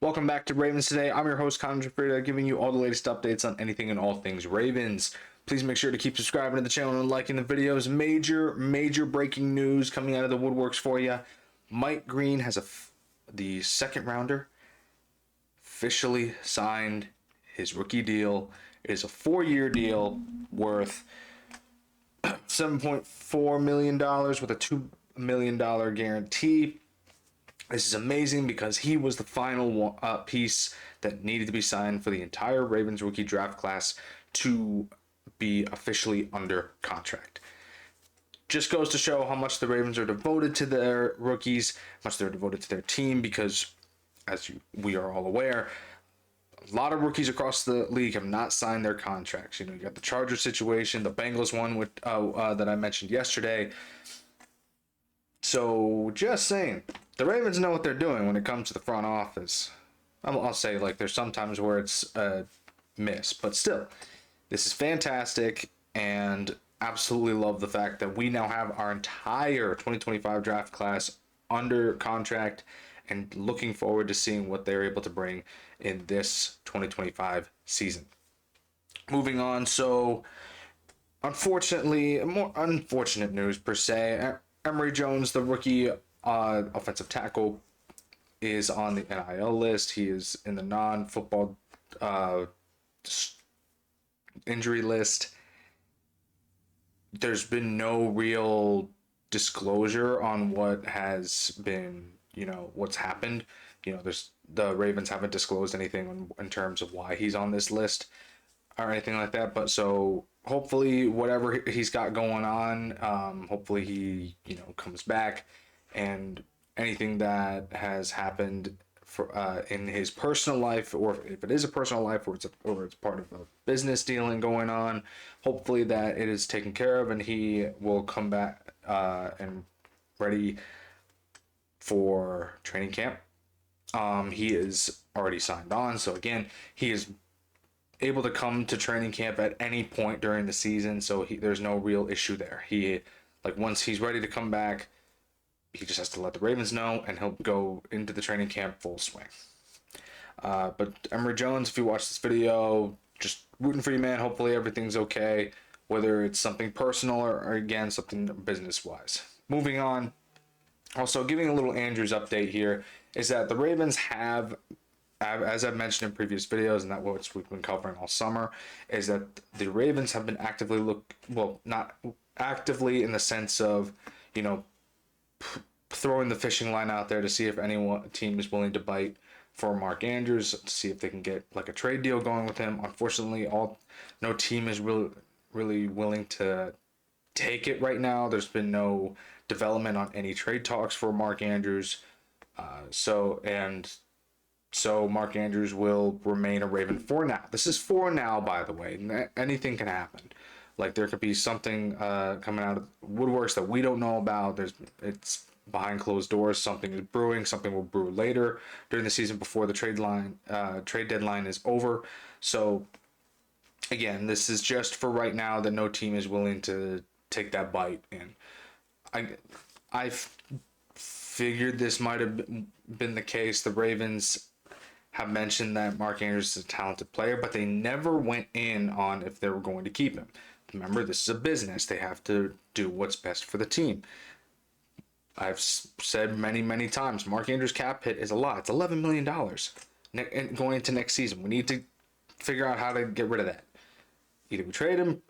Welcome back to Ravens Today. I'm your host, Connor Gioffreda, giving you all the latest updates on anything and all things Ravens. Please make sure to keep subscribing to the channel and liking the videos. Major breaking news coming out of the woodworks for you. Mike Green has the second rounder officially signed his rookie deal. It is a 4-year deal worth $7.4 million with a $2 million guarantee. This is amazing because he was the final piece that needed to be signed for the entire Ravens rookie draft class to be officially under contract. Just goes to show how much the Ravens are devoted to their rookies, how much they're devoted to their team, because we are all aware, a lot of rookies across the league have not signed their contracts. You got the Chargers situation, the Bengals one with that I mentioned yesterday. So just saying, the Ravens know what they're doing when it comes to the front office. I'll say, there's sometimes where it's a miss, but still, this is fantastic, and absolutely love the fact that we now have our entire 2025 draft class under contract, and looking forward to seeing what they're able to bring in this 2025 season. Moving on, so unfortunately, more unfortunate news per se. Emory Jones, the rookie offensive tackle, is on the NIL list. He is in the non-football injury list. There's been no real disclosure on what has been, what's happened. The Ravens haven't disclosed anything in terms of why he's on this list or anything like that. But so hopefully whatever he's got going on, hopefully he, comes back, and anything that has happened for in his personal life, or if it is a personal life, or it's part of a business dealing going on, hopefully that it is taken care of and he will come back and ready for training camp. He is already signed on, so again, he is able to come to training camp at any point during the season, so there's no real issue there. Once he's ready to come back, he just has to let the Ravens know, and he'll go into the training camp full swing. But Emory Jones, if you watch this video, just rooting for you, man. Hopefully everything's okay, whether it's something personal or again, something business-wise. Moving on, also giving a little Andrews update here, is that the Ravens have, as I've mentioned in previous videos, and that what we've been covering all summer, is that the Ravens have been actively not actively in the sense of, throwing the fishing line out there to see if any team is willing to bite for Mark Andrews, to see if they can get a trade deal going with him. Unfortunately, no team is really willing to take it right now. There's been no development on any trade talks for Mark Andrews. So Mark Andrews will remain a Raven for now. This is for now, by the way. Anything can happen. There could be something coming out of woodworks that we don't know about. It's behind closed doors. Something is brewing. Something will brew later during the season before the trade deadline is over. So again, this is just for right now, that no team is willing to take that bite. And I figured this might have been the case. The Ravens have mentioned that Mark Andrews is a talented player, but they never went in on if they were going to keep him. Remember, this is a business. They have to do what's best for the team. I've said many times, Mark Andrews' cap hit is a lot. It's $11 million going into next season. We need to figure out how to get rid of that. Either we trade him,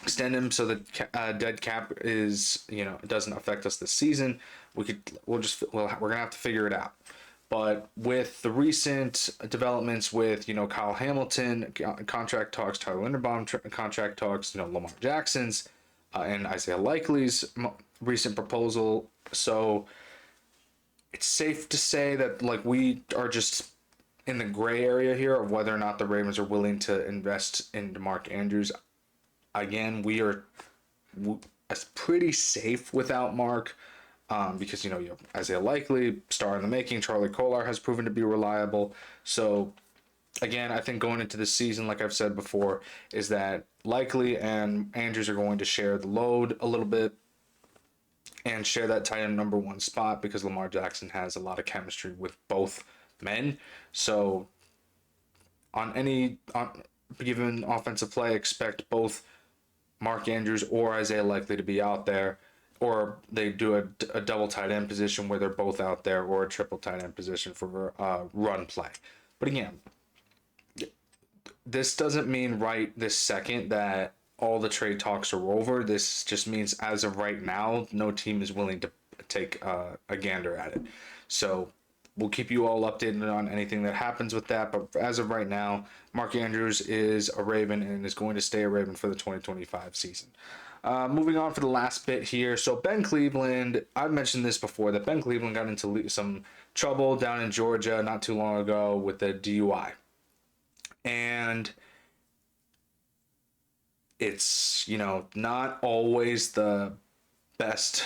extend him so that dead cap is, doesn't affect us this season. We're gonna have to figure it out. But with the recent developments with, Kyle Hamilton contract talks, Tyler Linderbaum contract talks, Lamar Jackson's and Isaiah Likely's recent proposal, so it's safe to say that we are just in the gray area here of whether or not the Ravens are willing to invest into Mark Andrews. Again, we are pretty safe without Mark. Because you have Isaiah Likely, star in the making. Charlie Kolar has proven to be reliable. So again, I think going into this season, like I've said before, is that Likely and Andrews are going to share the load a little bit and share that tight end number one spot, because Lamar Jackson has a lot of chemistry with both men. So on any given offensive play, expect both Mark Andrews or Isaiah Likely to be out there, or they do a double tight end position where they're both out there, or a triple tight end position for run play. But again, this doesn't mean right this second that all the trade talks are over. This just means as of right now, no team is willing to take a gander at it. So we'll keep you all updated on anything that happens with that. But as of right now, Mark Andrews is a Raven and is going to stay a Raven for the 2025 season. Moving on for the last bit here. So Ben Cleveland, I've mentioned this before, that Ben Cleveland got into some trouble down in Georgia not too long ago with the DUI. And it's, not always the best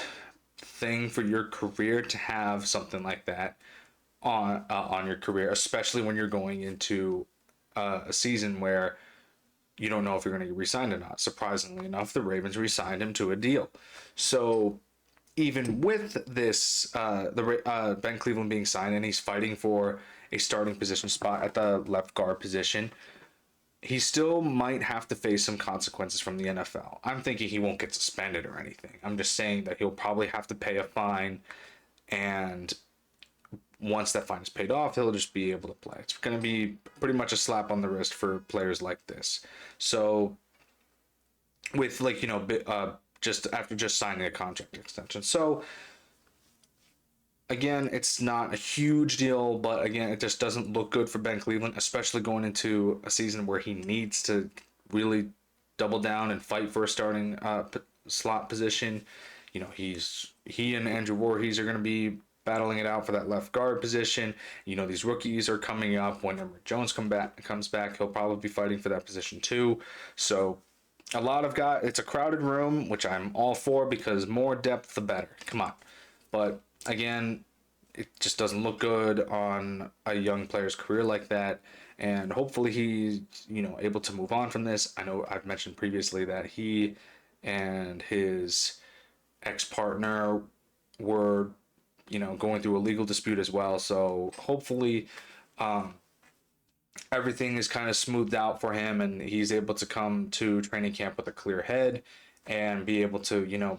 thing for your career to have something like that on your career, especially when you're going into a season where you don't know if you're going to get re-signed or not. Surprisingly enough, the Ravens re-signed him to a deal. So even with this, Ben Cleveland being signed and he's fighting for a starting position spot at the left guard position, he still might have to face some consequences from the NFL. I'm thinking he won't get suspended or anything. I'm just saying that he'll probably have to pay a fine, and once that fine is paid off, he'll just be able to play. It's going to be pretty much a slap on the wrist for players like this. So, with just after just signing a contract extension. So, again, it's not a huge deal, but again, it just doesn't look good for Ben Cleveland, especially going into a season where he needs to really double down and fight for a starting slot position. He and Andrew Voorhees are going to be battling it out for that left guard position. These rookies are coming up. When Emory Jones comes back, he'll probably be fighting for that position too. So a lot of guys, it's a crowded room, which I'm all for, because more depth, the better. Come on. But again, it just doesn't look good on a young player's career like that. And hopefully he's, able to move on from this. I know I've mentioned previously that he and his ex-partner were going through a legal dispute as well. So hopefully everything is kind of smoothed out for him and he's able to come to training camp with a clear head and be able to,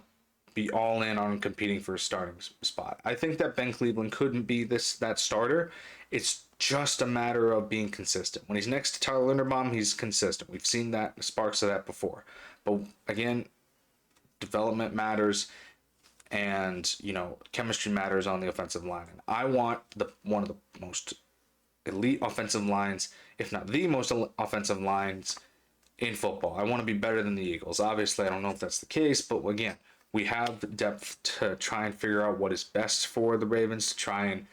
be all in on competing for a starting spot. I think that Ben Cleveland couldn't be that starter. It's just a matter of being consistent. When he's next to Tyler Linderbaum, he's consistent. We've seen that, sparks of that before. But again, development matters, and chemistry matters on the offensive line. And I want one of the most elite offensive lines, if not the most offensive lines in football. I want to be better than the Eagles. Obviously, I don't know if that's the case, but again, we have the depth to try and figure out what is best for the Ravens, to try and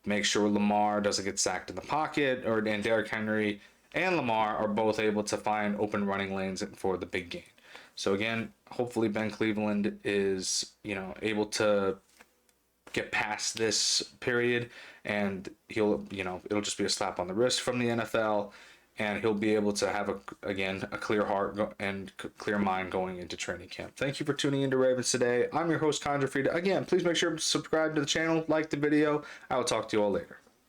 make sure Lamar doesn't get sacked in the pocket, and Derrick Henry and Lamar are both able to find open running lanes for the big gain. So again, hopefully Ben Cleveland is, able to get past this period, and it'll just be a slap on the wrist from the NFL, and he'll be able to have a clear heart and clear mind going into training camp. Thank you for tuning into Ravens Today. I'm your host, Connor Gioffreda. Again, please make sure to subscribe to the channel, like the video. I will talk to you all later.